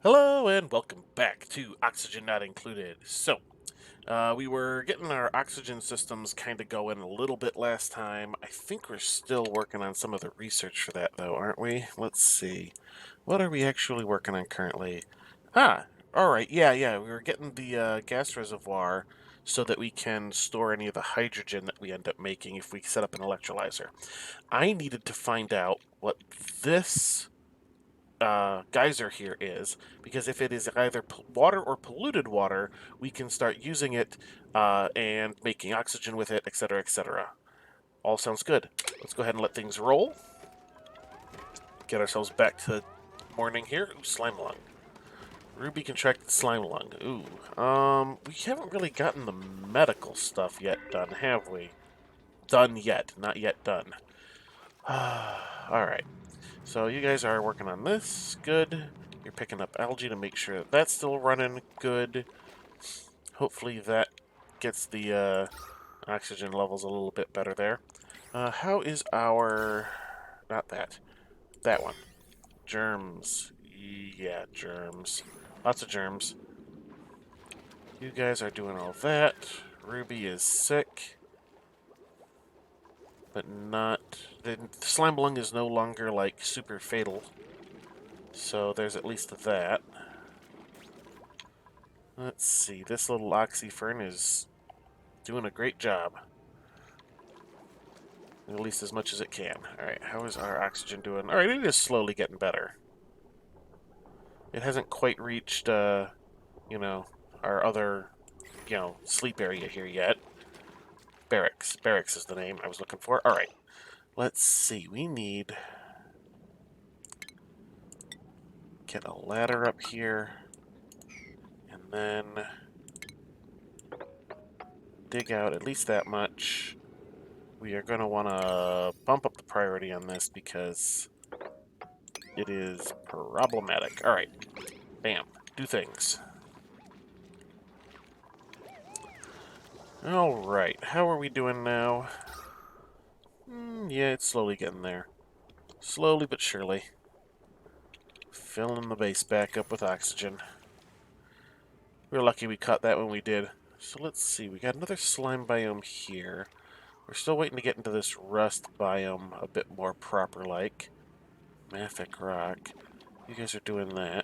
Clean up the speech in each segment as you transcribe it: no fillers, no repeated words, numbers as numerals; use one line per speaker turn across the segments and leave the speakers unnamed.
Hello and welcome back to Oxygen Not Included. We were getting our oxygen systems kind of going a little bit last time. I think we're still working on some of the research for that, though, aren't we? Let's see. What are we actually working on currently? All right. Yeah. We were getting the gas reservoir so that we can store any of the hydrogen that we end up making if we set up an electrolyzer. I needed to find out what this geyser here is, because if it is either water or polluted water, we can start using it and making oxygen with it, etc., etc. All sounds good. Let's go ahead and let things roll. Get ourselves back to morning here. Ooh, slime lung. Ruby contracted slime lung. Ooh. We haven't really gotten the medical stuff yet done, have we? Done yet. Not yet done. Alright. So you guys are working on this. Good. You're picking up algae to make sure that that's still running. Good. Hopefully that gets the oxygen levels a little bit better there. How is our... Not that. That one. Germs. Yeah, germs. Lots of germs. You guys are doing all that. Ruby is sick. But not... The slime lung is no longer, like, super fatal. So there's at least that. Let's see, this little oxyfern is doing a great job. At least as much as it can. Alright, how is our oxygen doing? Alright, it is slowly getting better. It hasn't quite reached, our other, sleep area here yet. Barracks. Barracks is the name I was looking for. Alright, let's see, we need... Get a ladder up here. And then... dig out at least that much. We are going to want to bump up the priority on this because it is problematic. Alright. Bam. Do things. Alright. How are we doing now? Yeah, it's slowly getting there. Slowly but surely. Filling the base back up with oxygen. We're lucky we caught that when we did. So let's see. We got another slime biome here. We're still waiting to get into this rust biome a bit more proper-like. Mafic rock. You guys are doing that.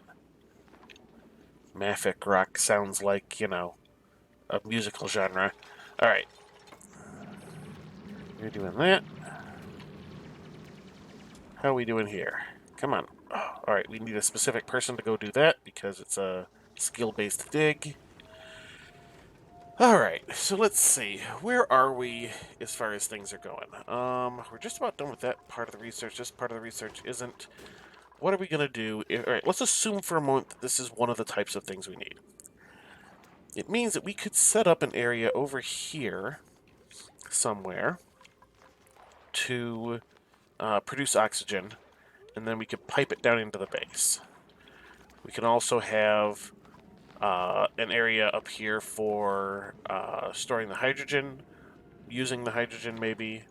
Mafic rock sounds like, a musical genre. Alright. You're doing that. How are we doing here? Come on. Oh, alright, we need a specific person to go do that because it's a skill-based dig. Alright, so let's see. Where are we as far as things are going? We're just about done with that part of the research. This part of the research isn't. What are we going to do? Alright, let's assume for a moment that this is one of the types of things we need. It means that we could set up an area over here somewhere to produce oxygen, and then we could pipe it down into the base. We can also have an area up here for storing the hydrogen, using the hydrogen maybe,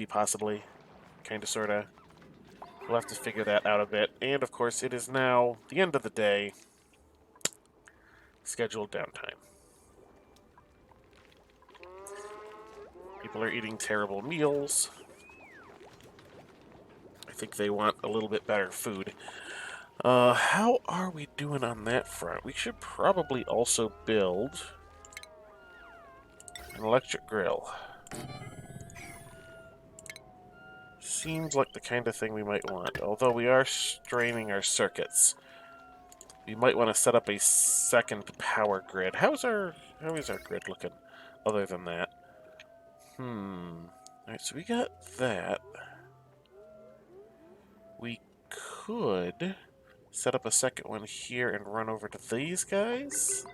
possibly, kind of, sort of. We'll have to figure that out a bit. And, of course, it is now the end of the day, scheduled downtime. People are eating terrible meals. I think they want a little bit better food. How are we doing on that front? We should probably also build an electric grill. Seems like the kind of thing we might want, although we are straining our circuits. We might want to set up a second power grid. How is our grid looking, other than that? Alright, so we got that. We could set up a second one here and run over to these guys.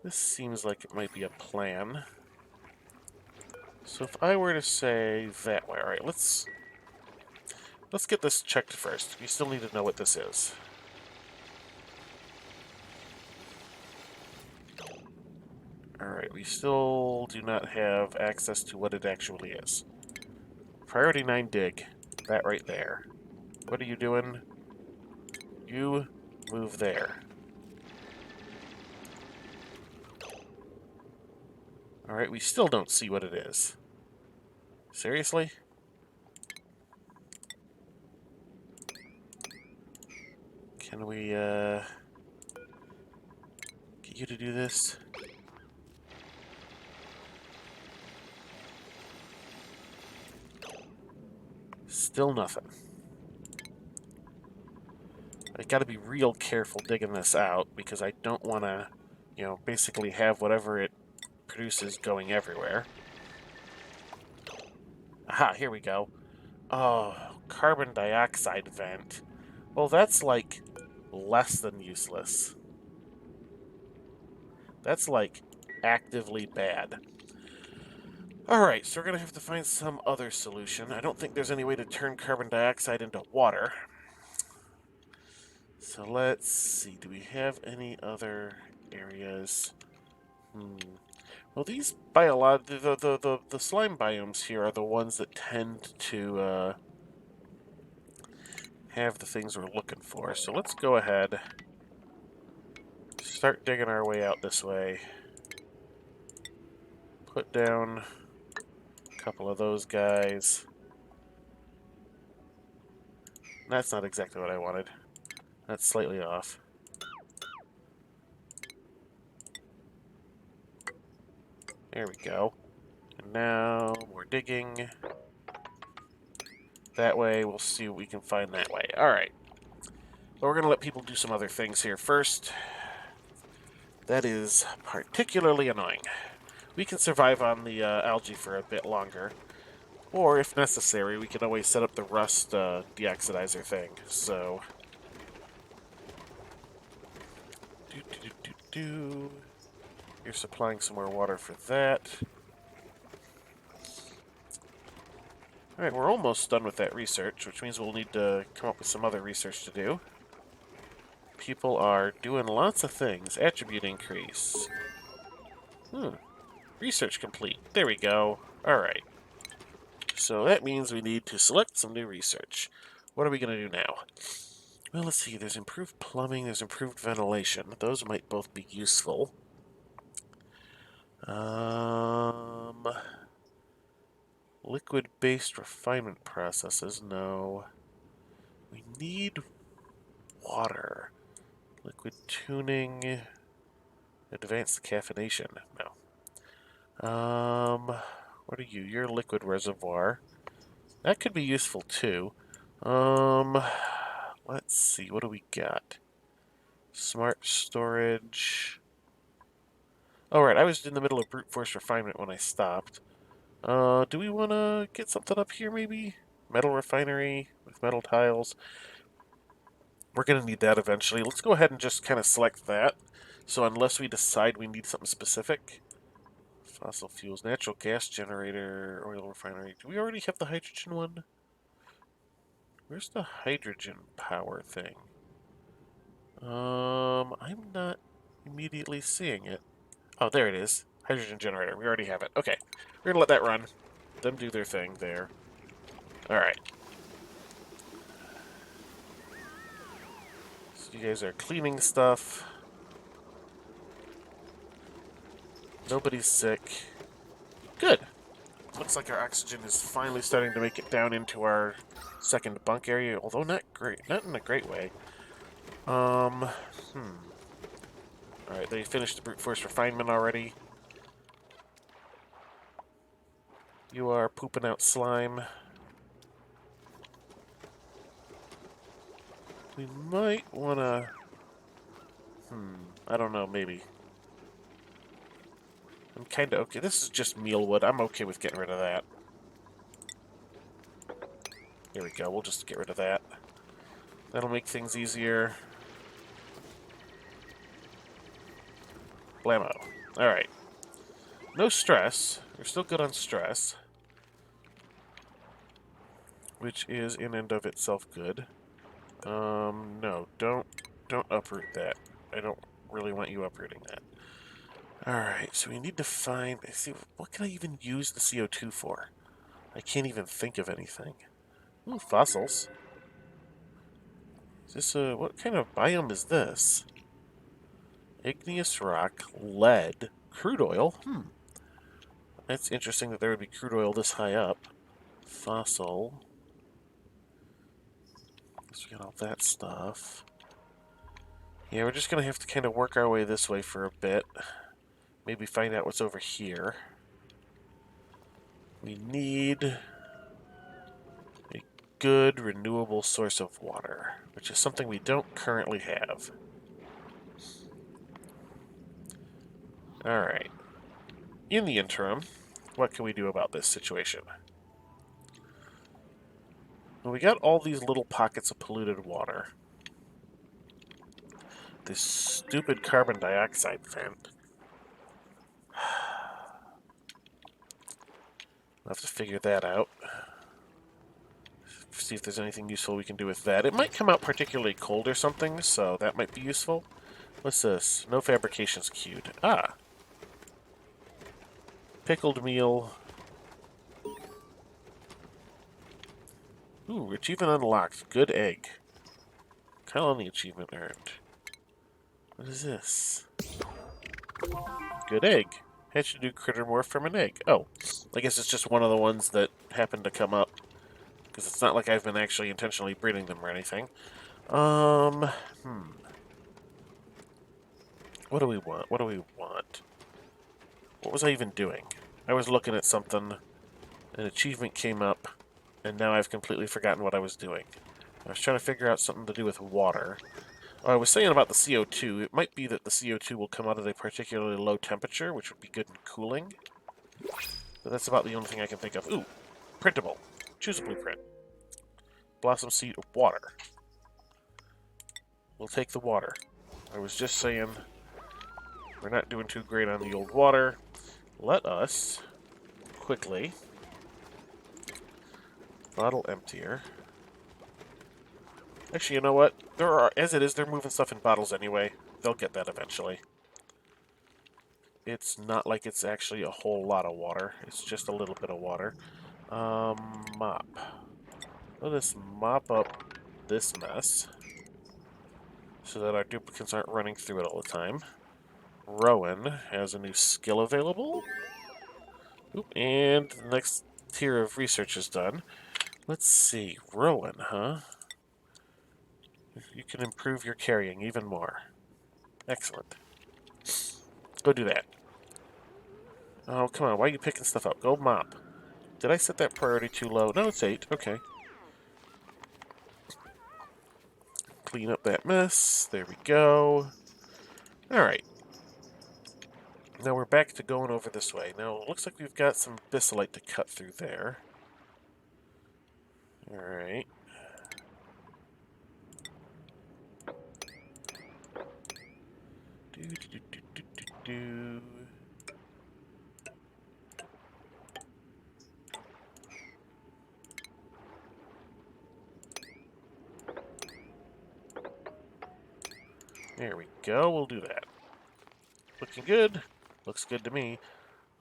This seems like it might be a plan. So if I were to say that way, alright, let's get this checked first. We still need to know what this is. Alright, we still do not have access to what it actually is. Priority 9 dig. That right there. What are you doing? You move there. Alright, we still don't see what it is. Seriously? Can we, get you to do this? Still nothing. I gotta be real careful digging this out, because I don't want to, you know, basically have whatever it produces going everywhere. Aha, here we go. Oh, carbon dioxide vent. Well, that's like less than useless. That's like actively bad. Alright, so we're gonna have to find some other solution. I don't think there's any way to turn carbon dioxide into water. So let's see, do we have any other areas? Well, these the slime biomes here are the ones that tend to have the things we're looking for. So let's go ahead, start digging our way out this way. Put down a couple of those guys. That's not exactly what I wanted. That's slightly off. There we go. And now more digging. That way, we'll see what we can find that way. Alright. But we're going to let people do some other things here first. That is particularly annoying. We can survive on the algae for a bit longer. Or, if necessary, we can always set up the rust deoxidizer thing. So... You're supplying some more water for that. Alright, we're almost done with that research, which means we'll need to come up with some other research to do. People are doing lots of things. Attribute increase. Research complete. There we go. Alright. So that means we need to select some new research. What are we going to do now? Well, let's see. There's improved plumbing. There's improved ventilation. Those might both be useful. Liquid-based refinement processes. No. We need water. Liquid tuning. Advanced caffeination. No. What are you? You're liquid reservoir. That could be useful too. Let's see. What do we got? Smart storage. Oh, right. I was in the middle of brute force refinement when I stopped. Do we want to get something up here, maybe? Metal refinery with metal tiles. We're going to need that eventually. Let's go ahead and just kind of select that. So unless we decide we need something specific... Fossil fuels, natural gas generator, oil refinery. Do we already have the hydrogen one? Where's the hydrogen power thing? I'm not immediately seeing it. Oh, there it is. Hydrogen generator. We already have it. Okay. We're gonna let that run. Them do their thing there. Alright. So you guys are cleaning stuff. Nobody's sick. Good. Looks like our oxygen is finally starting to make it down into our second bunk area, although not great, not in a great way. Alright, they finished the brute force refinement already. You are pooping out slime. We might wanna... I don't know, maybe. I'm kinda okay. This is just mealwood. I'm okay with getting rid of that. Here we go. We'll just get rid of that. That'll make things easier. Blammo. Alright. No stress. We're still good on stress. Which is in and of itself good. No. Don't uproot that. I don't really want you uprooting that. Alright, so we need to find... See, what can I even use the CO2 for? I can't even think of anything. Ooh, fossils. Is this a... what kind of biome is this? Igneous rock, lead, crude oil. That's interesting that there would be crude oil this high up. Fossil. So we got all that stuff. Yeah, we're just going to have to kind of work our way this way for a bit. Maybe find out what's over here. We need a good renewable source of water, which is something we don't currently have. Alright. In the interim, what can we do about this situation? Well, we got all these little pockets of polluted water. This stupid carbon dioxide vent. We'll have to figure that out. See if there's anything useful we can do with that. It might come out particularly cold or something, so that might be useful. What's this? No fabrications queued. Ah. Pickled meal. Ooh, achievement unlocked. Good egg. Colony achievement earned. What is this? Good egg. Hatch a new critter morph from an egg. Oh, I guess it's just one of the ones that happened to come up. Because it's not like I've been actually intentionally breeding them or anything. What do we want? What do we want? What was I even doing? I was looking at something, an achievement came up, and now I've completely forgotten what I was doing. I was trying to figure out something to do with water. Oh, I was saying about the CO2, it might be that the CO2 will come out at a particularly low temperature, which would be good in cooling. But that's about the only thing I can think of. Ooh, printable. Choose a blueprint. Blossom seed of water. We'll take the water. I was just saying we're not doing too great on the old water. Let us quickly bottle emptier. Actually, you know what? As it is, they're moving stuff in bottles anyway. They'll get that eventually. It's not like it's actually a whole lot of water. It's just a little bit of water. Mop. Let us mop up this mess so that our duplicates aren't running through it all the time. Rowan has a new skill available. Oop, and the next tier of research is done. Let's see. Rowan, huh? You can improve your carrying even more. Excellent. Go do that. Oh, come on. Why are you picking stuff up? Go mop. Did I set that priority too low? No, it's 8. Okay. Clean up that mess. There we go. Alright. Now we're back to going over this way. Now, it looks like we've got some bisylite to cut through there. Alright. Do. There we go. We'll do that. Looking good. Looks good to me.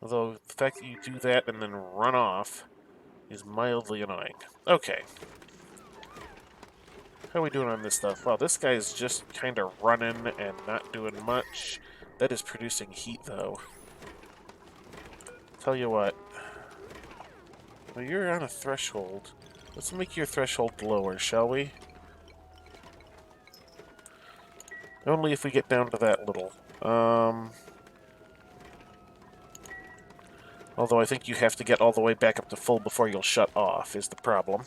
Although, the fact that you do that and then run off is mildly annoying. Okay. How are we doing on this stuff? Well, this guy's just kind of running and not doing much. That is producing heat, though. Tell you what. Well, you're on a threshold. Let's make your threshold lower, shall we? Only if we get down to that little. Although I think you have to get all the way back up to full before you'll shut off, is the problem.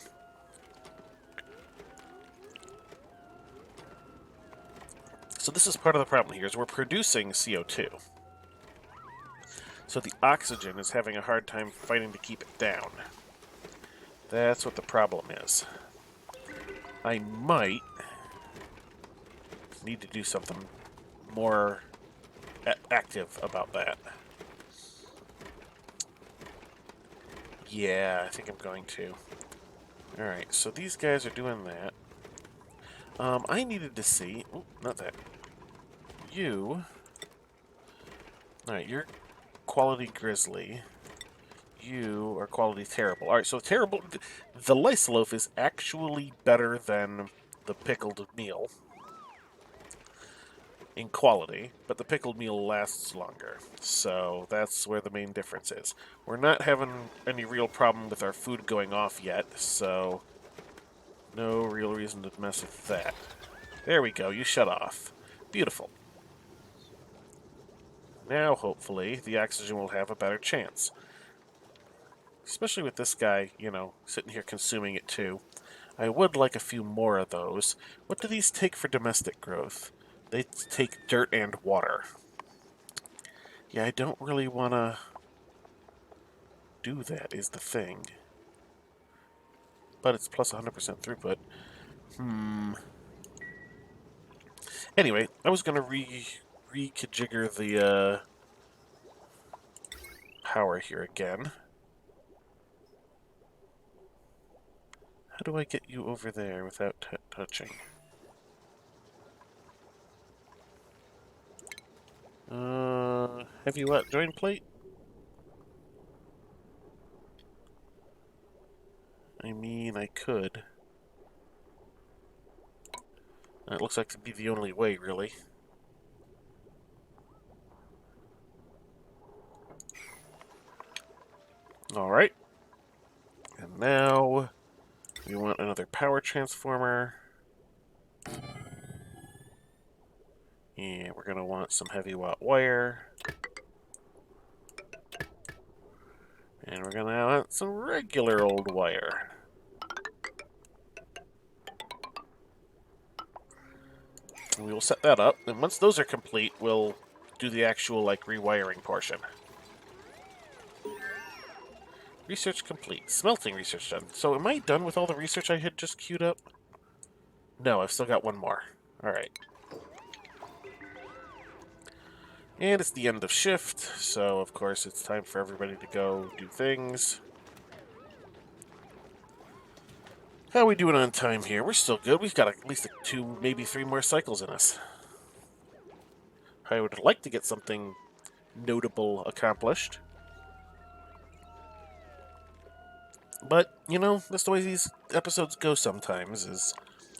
So this is part of the problem here, is we're producing CO2. So the oxygen is having a hard time fighting to keep it down. That's what the problem is. I might need to do something more active about that. Yeah, I think I'm going to. Alright, so these guys are doing that. I needed to see... Ooh, not that. You... Alright, you're quality grizzly. You are quality terrible. Alright, so terrible... The Lysoloph is actually better than the pickled meal in quality, but the pickled meal lasts longer. So that's where the main difference is. We're not having any real problem with our food going off yet, so no real reason to mess with that. There we go, you shut off. Beautiful. Now, hopefully, the oxygen will have a better chance. Especially with this guy, you know, sitting here consuming it too. I would like a few more of those. What do these take for domestic growth? They take dirt and water. Yeah, I don't really want to do that, is the thing. But it's plus 100% throughput. Anyway, I was going to reconfigure the power here again. How do I get you over there without touching? Have you what? Join plate? I mean, I could. It looks like it'd be the only way, really. Alright. And now we want another power transformer. And we're going to want some heavy watt wire. And we're going to want some regular old wire. And we will set that up. And once those are complete, we'll do the actual, like, rewiring portion. Research complete. Smelting research done. So am I done with all the research I had just queued up? No, I've still got one more. Alright. And it's the end of shift, so of course it's time for everybody to go do things. How are we doing on time here? We're still good. We've got at least 2, maybe 3 more cycles in us. I would like to get something notable accomplished. But, you know, that's the way these episodes go sometimes, is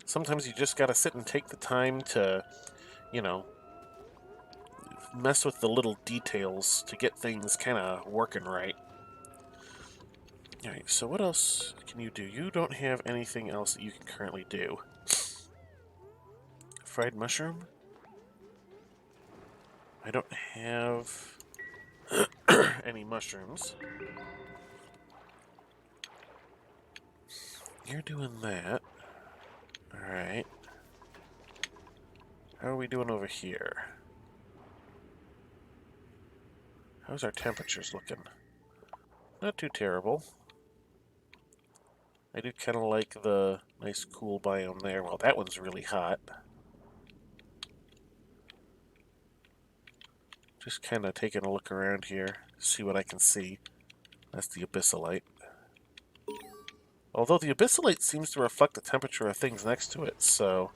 sometimes you just gotta sit and take the time to, you know, mess with the little details to get things kind of working right. Alright, so what else can you do? You don't have anything else that you can currently do. Fried mushroom? I don't have any mushrooms. You're doing that. Alright. How are we doing over here? How's our temperatures looking? Not too terrible. I do kind of like the nice cool biome there. Well, that one's really hot. Just kind of taking a look around here, see what I can see. That's the abyssalite. Although the abyssalite seems to reflect the temperature of things next to it, so...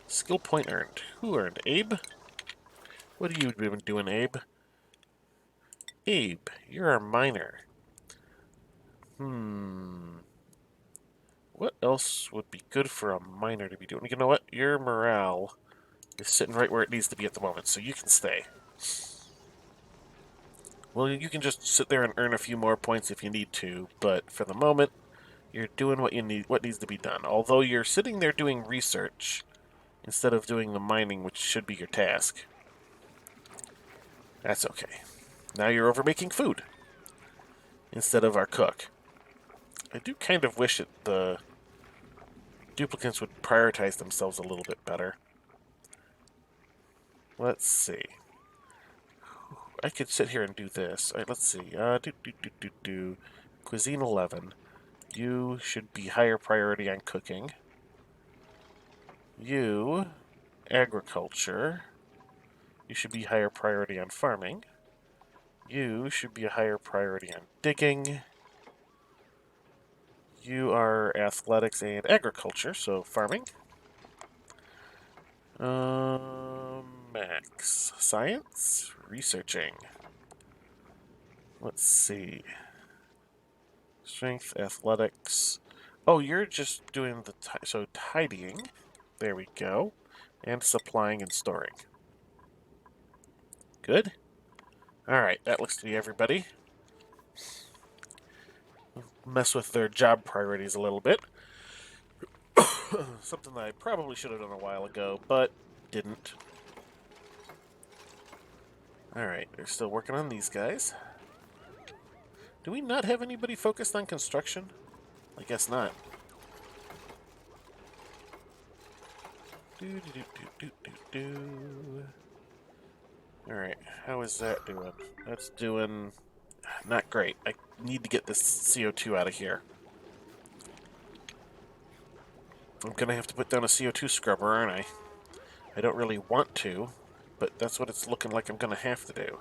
skill point earned. Who earned? Abe? What have you been doing, Abe? Abe, you're our miner. What else would be good for a miner to be doing? You know what? Your morale is sitting right where it needs to be at the moment, so you can stay. Well, you can just sit there and earn a few more points if you need to, but for the moment, you're doing what needs to be done. Although you're sitting there doing research instead of doing the mining, which should be your task. That's okay. Now you're over making food instead of our cook. I do kind of wish the duplicants would prioritize themselves a little bit better. Let's see. I could sit here and do this. All right, let's see. Cuisine 11. You should be higher priority on cooking. You, agriculture. You should be higher priority on farming. You should be a higher priority on digging. You are athletics and agriculture, so farming. Max. Science? Researching. Let's see. Strength, athletics. Oh, you're just doing the so tidying. There we go. And supplying and storing. Good. Alright, that looks to be everybody. Mess with their job priorities a little bit. Something that I probably should have done a while ago, but didn't. Alright, they're still working on these guys. Do we not have anybody focused on construction? I guess not. Alright, how is that doing? That's doing not great. I need to get this CO2 out of here. I'm gonna have to put down a CO2 scrubber, aren't I? I don't really want to, but that's what it's looking like I'm gonna have to do.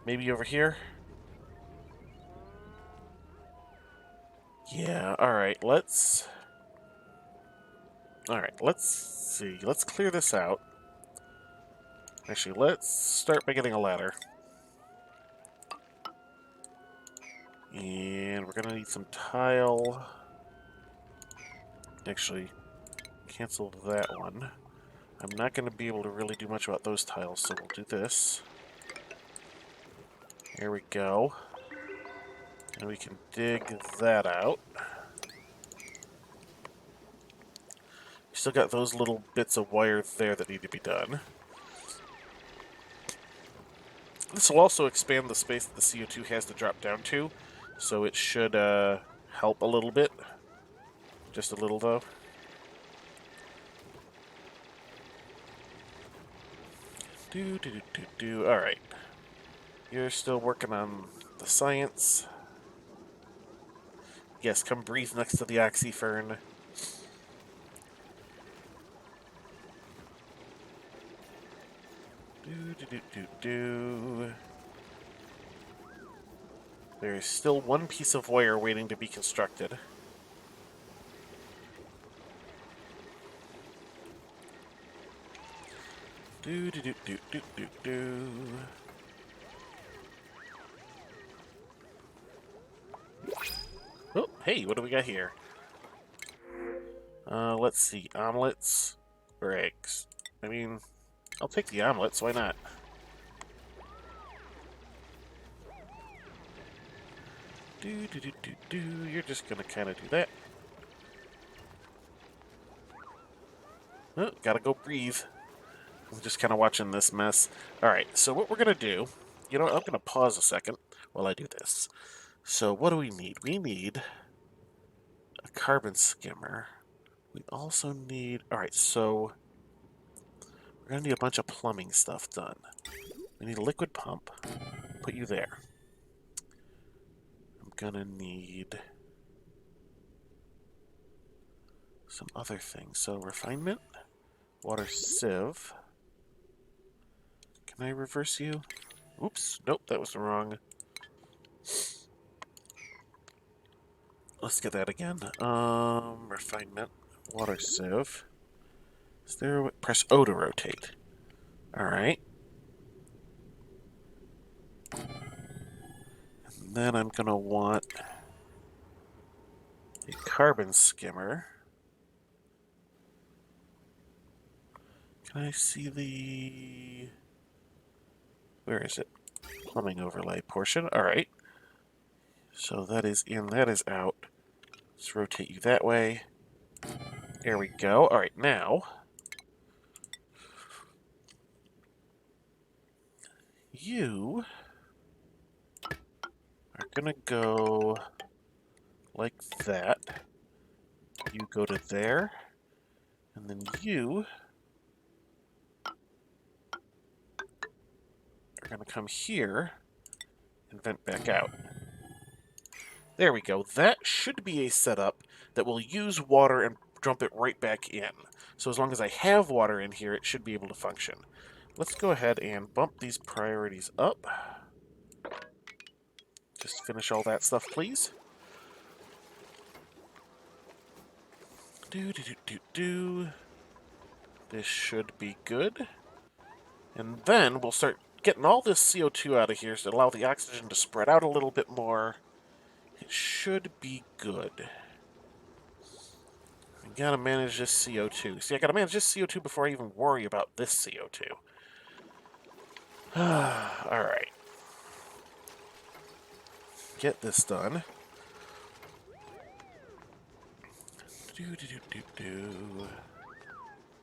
Maybe over here? Yeah, alright, let's see. Let's clear this out. Actually, let's start by getting a ladder. And we're gonna need some tile. Actually, cancel that one. I'm not gonna be able to really do much about those tiles, so we'll do this. Here we go. And we can dig that out. Still got those little bits of wire there that need to be done. This will also expand the space that the CO2 has to drop down to, so it should help a little bit. Just a little, though. Alright. You're still working on the science. Yes, come breathe next to the oxyfern. There is still one piece of wire waiting to be constructed. Oh, hey, what do we got here? Let's see. Omelets or eggs? I mean, I'll take the omelets, why not? You're just gonna kind of do that. Oh, gotta go breathe. I'm just kind of watching this mess. Alright, so what we're gonna do... You know what, I'm gonna pause a second while I do this. So what do we need? We need a carbon skimmer. We also need... Alright, so... We're gonna need a bunch of plumbing stuff done. We need a liquid pump. Put you there. I'm gonna need... some other things. So refinement, water sieve. Can I reverse you? Oops, nope, that was wrong. Let's get that again. Refinement, water sieve. Is there a... Press O to rotate. Alright. And then I'm gonna want a carbon skimmer. Can I see the... Where is it? Plumbing overlay portion. Alright. So that is in, that is out. Let's rotate you that way. There we go. Alright, now... You... are gonna go... like that. You go to there. And then you... are gonna come here and vent back out. There we go. That should be a setup that will use water and dump it right back in. So as long as I have water in here, it should be able to function. Let's go ahead and bump these priorities up. Just finish all that stuff, please. This should be good. And then we'll start getting all this CO2 out of here to allow the oxygen to spread out a little bit more. It should be good. I gotta manage this CO2. See, I gotta manage this CO2 before I even worry about this CO2. Alright. Get this done.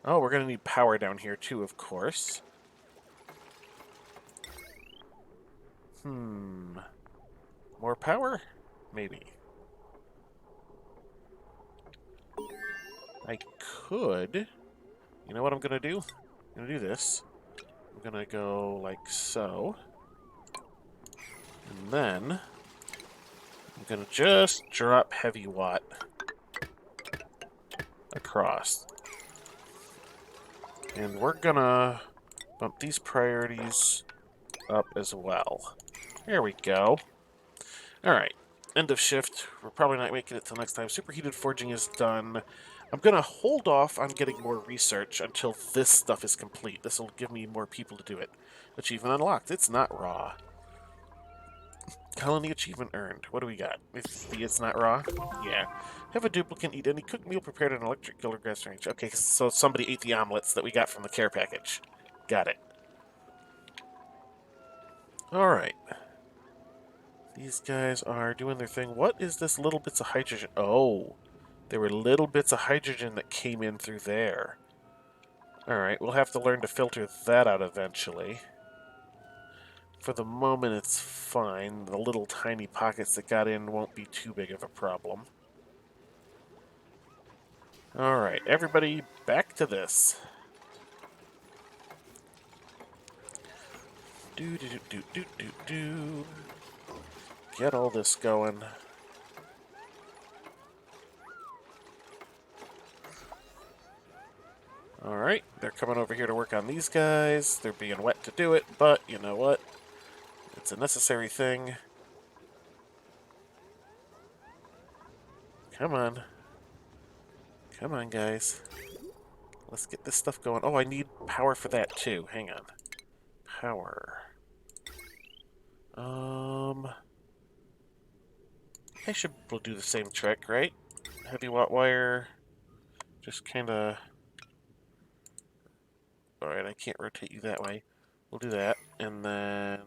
Oh, we're gonna need power down here too, of course. More power? Maybe. I could... You know what I'm gonna do? I'm gonna do this. I'm gonna go like so. And then... I'm gonna just drop heavy watt across. And we're gonna bump these priorities up as well. There we go. Alright. End of shift. We're probably not making it till next time. Superheated forging is done. I'm going to hold off on getting more research until this stuff is complete. This will give me more people to do it. Achievement unlocked. It's not raw. Colony achievement earned. What do we got? It's not raw? Yeah. Have a duplicate eat any cooked meal prepared in electric killer gas range. Okay, so somebody ate the omelets that we got from the care package. Got it. Alright. These guys are doing their thing. What is this little bits of hydrogen? Oh, there were little bits of hydrogen that came in through there. Alright, we'll have to learn to filter that out eventually. For the moment, it's fine. The little tiny pockets that got in won't be too big of a problem. Alright, everybody back to this. Do. Get all this going. Alright, they're coming over here to work on these guys. They're being wet to do it, but you know what? It's a necessary thing. Come on. Come on, guys. Let's get this stuff going. Oh, I need power for that, too. Hang on. Power. I should we'll do the same trick, right? Heavy watt wire. Just kind of... Alright, I can't rotate you that way. We'll do that. And then...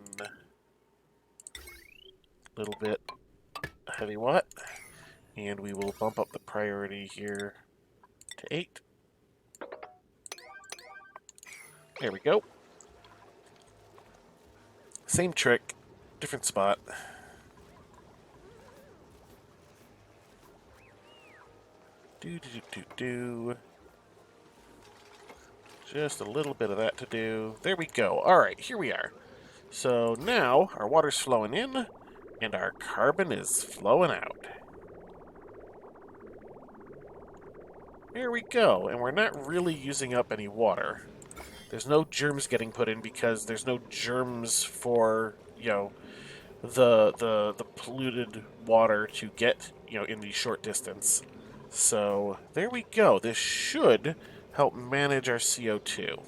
a little bit heavy watt. And we will bump up the priority here to 8. There we go. Same trick, different spot. Do. Just a little bit of that to do. There we go. Alright, here we are. So now our water's flowing in, and our carbon is flowing out. There we go, and we're not really using up any water. There's no germs getting put in because there's no germs for, you know, the polluted water to get, you know, in the short distance. So there we go. This should help manage our CO2.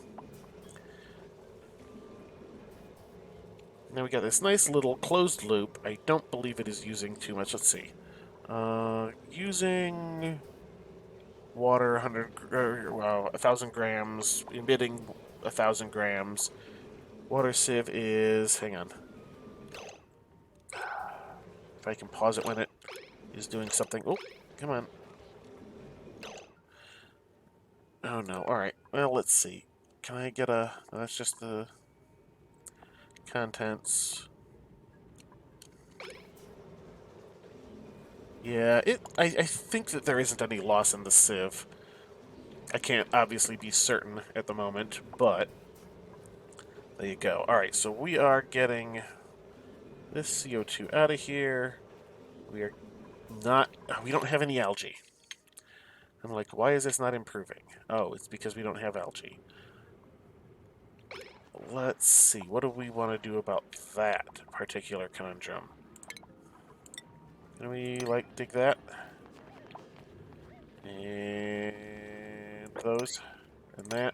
Now we got this nice little closed loop. I don't believe it is using too much. Let's see. Using water 1,000 grams, emitting 1,000 grams. Water sieve is... hang on. If I can pause it when it is doing something. Oh, come on. Oh no, alright. Well, let's see. Can I get a... that's just the contents. Yeah, I think that there isn't any loss in the sieve. I can't obviously be certain at the moment, but there you go. Alright, so we are getting this CO2 out of here. We are not... we don't have any algae. I'm like, why is this not improving? Oh, it's because we don't have algae. Let's see, what do we want to do about that particular conundrum? Can we, like, dig that? And those. And that.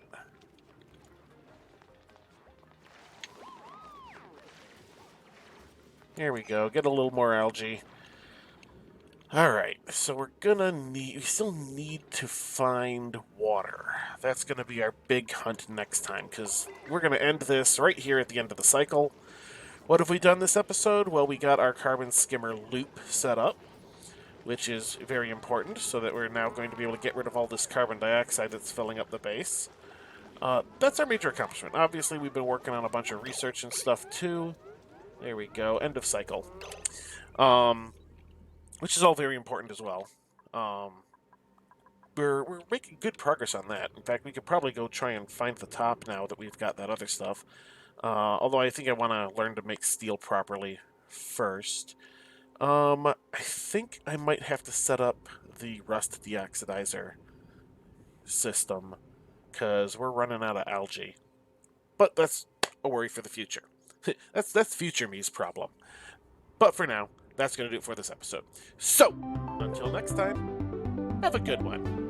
There we go. Get a little more algae. All right, so we still need to find water. That's gonna be our big hunt next time, because we're gonna end this right here at the end of the cycle. What have we done this episode? Well, we got our carbon skimmer loop set up, which is very important, so that we're now going to be able to get rid of all this carbon dioxide that's filling up the base. That's our major accomplishment. Obviously, we've been working on a bunch of research and stuff too. There we go, end of cycle. Um, which is all very important as well. Um, we're making good progress on that. In fact, we could probably go try and find the top now that we've got that other stuff. Although I think I want to learn to make steel properly first. I think I might have to set up the rust deoxidizer system because we're running out of algae. But that's a worry for the future. that's future me's problem. But for now, that's going to do it for this episode. So, until next time, have a good one.